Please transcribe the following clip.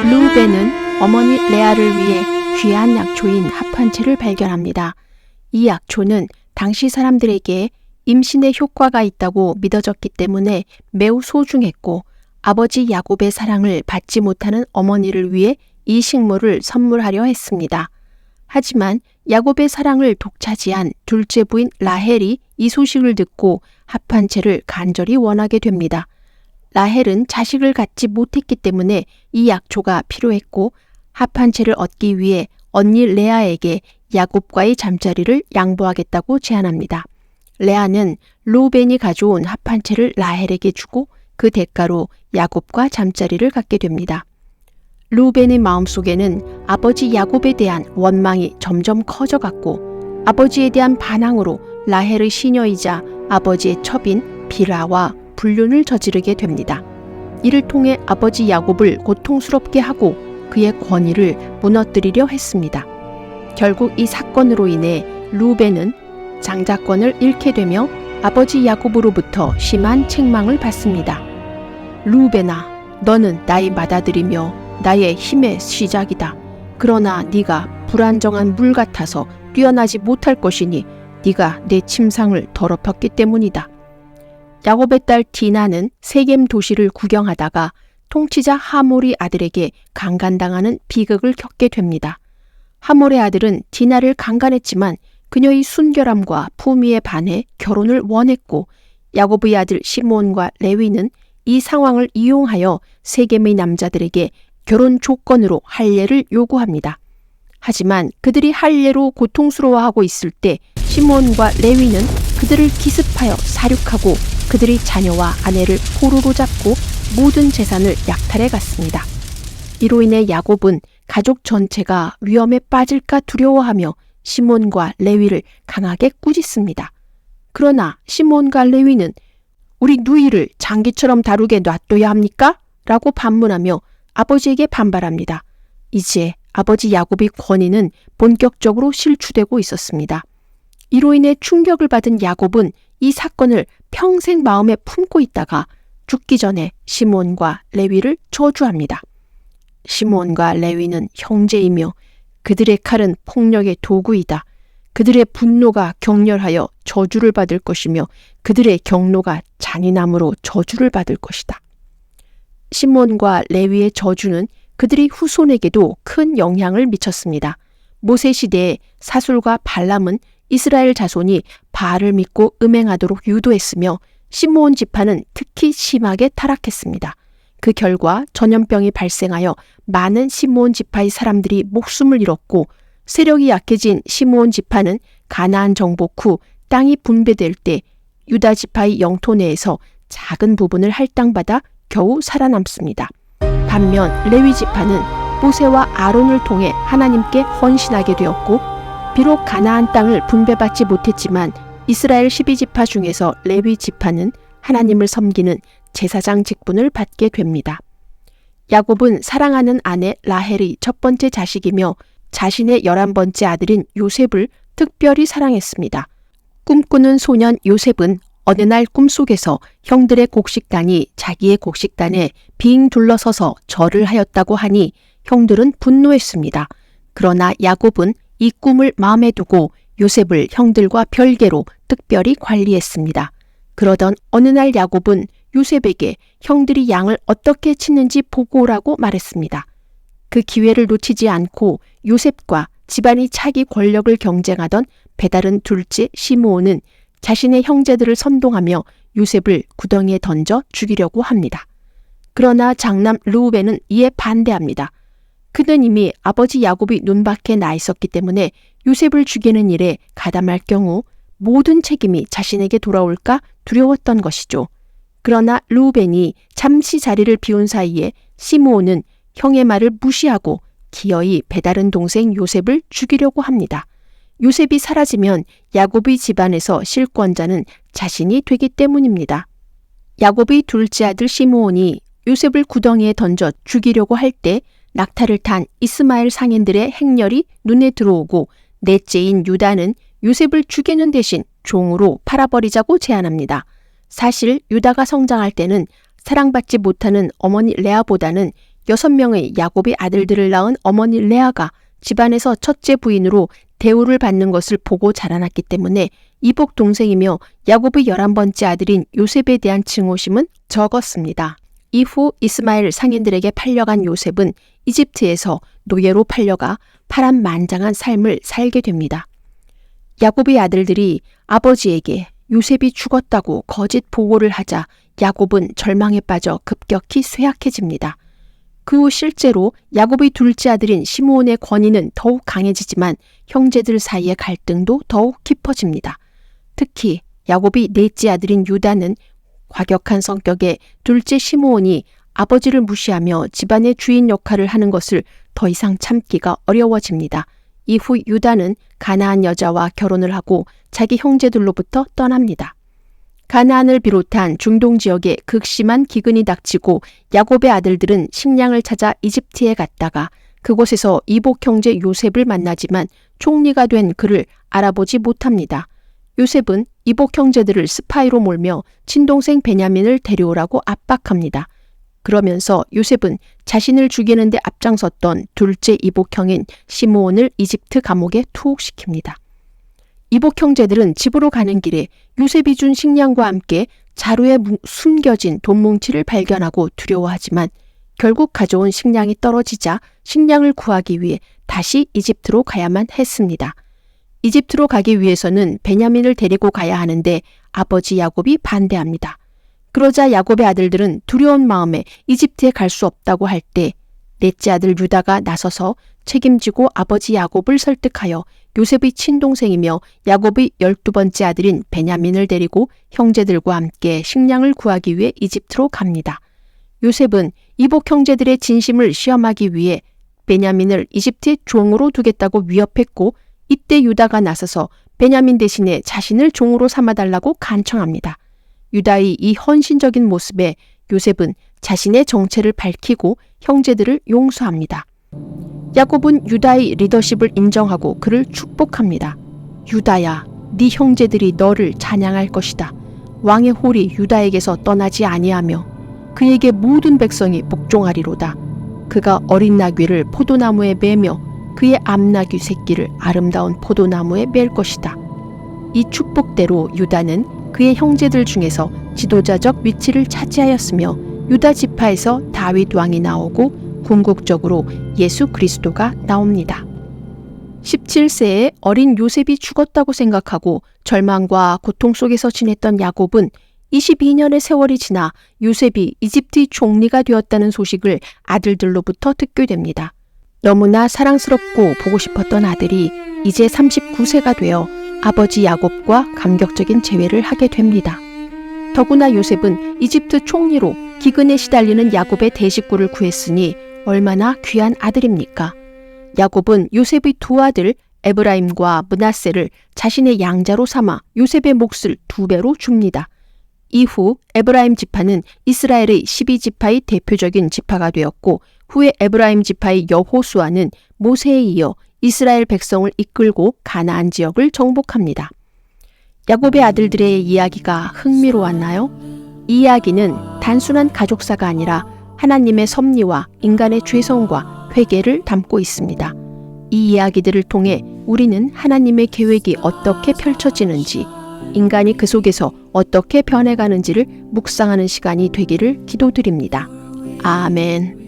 루벤은 어머니 레아를 위해 귀한 약초인 합한채를 발견합니다. 이 약초는 당시 사람들에게 임신에 효과가 있다고 믿어졌기 때문에 매우 소중했고 아버지 야곱의 사랑을 받지 못하는 어머니를 위해 이 식물을 선물하려 했습니다. 하지만 야곱의 사랑을 독차지한 둘째 부인 라헬이 이 소식을 듣고 합한채를 간절히 원하게 됩니다. 라헬은 자식을 갖지 못했기 때문에 이 약초가 필요했고 합한채를 얻기 위해 언니 레아에게 야곱과의 잠자리를 양보하겠다고 제안합니다. 레아는 루벤이 가져온 합한채를 라헬에게 주고 그 대가로 야곱과 잠자리를 갖게 됩니다. 루벤의 마음속에는 아버지 야곱에 대한 원망이 점점 커져갔고 아버지에 대한 반항으로 라헬의 시녀이자 아버지의 첩인 빌하와 불륜을 저지르게 됩니다. 이를 통해 아버지 야곱을 고통스럽게 하고 그의 권위를 무너뜨리려 했습니다. 결국 이 사건으로 인해 루벤은 장자권을 잃게 되며 아버지 야곱으로부터 심한 책망을 받습니다. 루벤아, 너는 나의 맏아들이며 나의 힘의 시작이다. 그러나 네가 불안정한 물 같아서 뛰어나지 못할 것이니 네가 내 침상을 더럽혔기 때문이다. 야곱의 딸 디나는 세겜 도시를 구경하다가 통치자 하몰의 아들에게 강간당하는 비극을 겪게 됩니다. 하몰의 아들은 디나를 강간했지만 그녀의 순결함과 품위에 반해 결혼을 원했고 야곱의 아들 시므온과 레위는 이 상황을 이용하여 세겜의 남자들에게 결혼 조건으로 할례를 요구합니다. 하지만 그들이 할례로 고통스러워하고 있을 때 시므온과 레위는 그들을 기습하여 사륙하고 그들의 자녀와 아내를 포로로 잡고 모든 재산을 약탈해 갔습니다. 이로 인해 야곱은 가족 전체가 위험에 빠질까 두려워하며 시몬과 레위를 강하게 꾸짖습니다. 그러나 시몬과 레위는 우리 누이를 장기처럼 다루게 놔둬야 합니까? 라고 반문하며 아버지에게 반발합니다. 이제 아버지 야곱의 권위는 본격적으로 실추되고 있었습니다. 이로 인해 충격을 받은 야곱은 이 사건을 평생 마음에 품고 있다가 죽기 전에 시몬과 레위를 저주합니다. 시몬과 레위는 형제이며 그들의 칼은 폭력의 도구이다. 그들의 분노가 격렬하여 저주를 받을 것이며 그들의 경노가 잔인함으로 저주를 받을 것이다. 시몬과 레위의 저주는 그들의 후손에게도 큰 영향을 미쳤습니다. 모세 시대에 사술과 발람은 이스라엘 자손이 바알을 믿고 음행하도록 유도했으며 시므온 지파는 특히 심하게 타락했습니다. 그 결과 전염병이 발생하여 많은 시므온 지파의 사람들이 목숨을 잃었고 세력이 약해진 시므온 지파는 가나안 정복 후 땅이 분배될 때 유다 지파의 영토 내에서 작은 부분을 할당받아 겨우 살아남습니다. 반면 레위 지파는 모세와 아론을 통해 하나님께 헌신하게 되었고 비록 가나안 땅을 분배받지 못했지만 이스라엘 12지파 중에서 레위 지파는 하나님을 섬기는 제사장 직분을 받게 됩니다. 야곱은 사랑하는 아내 라헬의 첫 번째 자식이며 자신의 11번째 아들인 요셉을 특별히 사랑했습니다. 꿈꾸는 소년 요셉은 어느 날 꿈속에서 형들의 곡식단이 자기의 곡식단에 빙 둘러서서 절을 하였다고 하니 형들은 분노했습니다. 그러나 야곱은 이 꿈을 마음에 두고 요셉을 형들과 별개로 특별히 관리했습니다. 그러던 어느 날 야곱은 요셉에게 형들이 양을 어떻게 치는지 보고 오라고 말했습니다. 그 기회를 놓치지 않고 요셉과 집안이 차기 권력을 경쟁하던 배다른 둘째 시므온은 자신의 형제들을 선동하며 요셉을 구덩이에 던져 죽이려고 합니다. 그러나 장남 르우벤은 이에 반대합니다. 그는 이미 아버지 야곱이 눈밖에 나 있었기 때문에 요셉을 죽이는 일에 가담할 경우 모든 책임이 자신에게 돌아올까 두려웠던 것이죠. 그러나 르우벤이 잠시 자리를 비운 사이에 시므온은 형의 말을 무시하고 기어이 배다른 동생 요셉을 죽이려고 합니다. 요셉이 사라지면 야곱의 집안에서 실권자는 자신이 되기 때문입니다. 야곱의 둘째 아들 시므온이 요셉을 구덩이에 던져 죽이려고 할 때 낙타를 탄 이스마엘 상인들의 행렬이 눈에 들어오고 넷째인 유다는 요셉을 죽이는 대신 종으로 팔아버리자고 제안합니다. 사실 유다가 성장할 때는 사랑받지 못하는 어머니 레아보다는 6명의 야곱의 아들들을 낳은 어머니 레아가 집안에서 첫째 부인으로 대우를 받는 것을 보고 자라났기 때문에 이복 동생이며 야곱의 11번째 아들인 요셉에 대한 증오심은 적었습니다. 이후 이스마엘 상인들에게 팔려간 요셉은 이집트에서 노예로 팔려가 파란만장한 삶을 살게 됩니다. 야곱의 아들들이 아버지에게 요셉이 죽었다고 거짓 보고를 하자 야곱은 절망에 빠져 급격히 쇠약해집니다. 그 후 실제로 야곱의 둘째 아들인 시므온의 권위는 더욱 강해지지만 형제들 사이의 갈등도 더욱 깊어집니다. 특히 야곱의 넷째 아들인 유다는 과격한 성격의 둘째 시므온이 아버지를 무시하며 집안의 주인 역할을 하는 것을 더 이상 참기가 어려워집니다. 이후 유다는 가나안 여자와 결혼을 하고 자기 형제들로부터 떠납니다. 가나안을 비롯한 중동 지역에 극심한 기근이 닥치고 야곱의 아들들은 식량을 찾아 이집트에 갔다가 그곳에서 이복 형제 요셉을 만나지만 총리가 된 그를 알아보지 못합니다. 요셉은 이복 형제들을 스파이로 몰며 친동생 베냐민을 데려오라고 압박합니다. 그러면서 요셉은 자신을 죽이는 데 앞장섰던 둘째 이복 형인 시므온을 이집트 감옥에 투옥시킵니다. 이복 형제들은 집으로 가는 길에 요셉이 준 식량과 함께 자루에 숨겨진 돈뭉치를 발견하고 두려워하지만 결국 가져온 식량이 떨어지자 식량을 구하기 위해 다시 이집트로 가야만 했습니다. 이집트로 가기 위해서는 베냐민을 데리고 가야 하는데 아버지 야곱이 반대합니다. 그러자 야곱의 아들들은 두려운 마음에 이집트에 갈 수 없다고 할 때 넷째 아들 유다가 나서서 책임지고 아버지 야곱을 설득하여 요셉의 친동생이며 야곱의 12번째 아들인 베냐민을 데리고 형제들과 함께 식량을 구하기 위해 이집트로 갑니다. 요셉은 이복 형제들의 진심을 시험하기 위해 베냐민을 이집트의 종으로 두겠다고 위협했고 이때 유다가 나서서 베냐민 대신에 자신을 종으로 삼아달라고 간청합니다. 유다의 이 헌신적인 모습에 요셉은 자신의 정체를 밝히고 형제들을 용서합니다. 야곱은 유다의 리더십을 인정하고 그를 축복합니다. 유다야, 네 형제들이 너를 찬양할 것이다. 왕의 홀이 유다에게서 떠나지 아니하며 그에게 모든 백성이 복종하리로다. 그가 어린 나귀를 포도나무에 매며 그의 암나귀 새끼를 아름다운 포도나무에 맬 것이다. 이 축복대로 유다는 그의 형제들 중에서 지도자적 위치를 차지하였으며 유다 지파에서 다윗 왕이 나오고 궁극적으로 예수 그리스도가 나옵니다. 17세에 어린 요셉이 죽었다고 생각하고 절망과 고통 속에서 지냈던 야곱은 22년의 세월이 지나 요셉이 이집트의 총리가 되었다는 소식을 아들들로부터 듣게 됩니다. 너무나 사랑스럽고 보고 싶었던 아들이 이제 39세가 되어 아버지 야곱과 감격적인 재회를 하게 됩니다. 더구나 요셉은 이집트 총리로 기근에 시달리는 야곱의 대식구를 구했으니 얼마나 귀한 아들입니까? 야곱은 요셉의 두 아들 에브라임과 므낫세를 자신의 양자로 삼아 요셉의 몫을 2배로 줍니다. 이후 에브라임 지파는 이스라엘의 12지파의 대표적인 지파가 되었고 후에 에브라임 지파의 여호수아는 모세에 이어 이스라엘 백성을 이끌고 가나안 지역을 정복합니다. 야곱의 아들들의 이야기가 흥미로웠나요? 이 이야기는 단순한 가족사가 아니라 하나님의 섭리와 인간의 죄성과 회개를 담고 있습니다. 이 이야기들을 통해 우리는 하나님의 계획이 어떻게 펼쳐지는지, 인간이 그 속에서 어떻게 변해가는지를 묵상하는 시간이 되기를 기도드립니다. 아멘.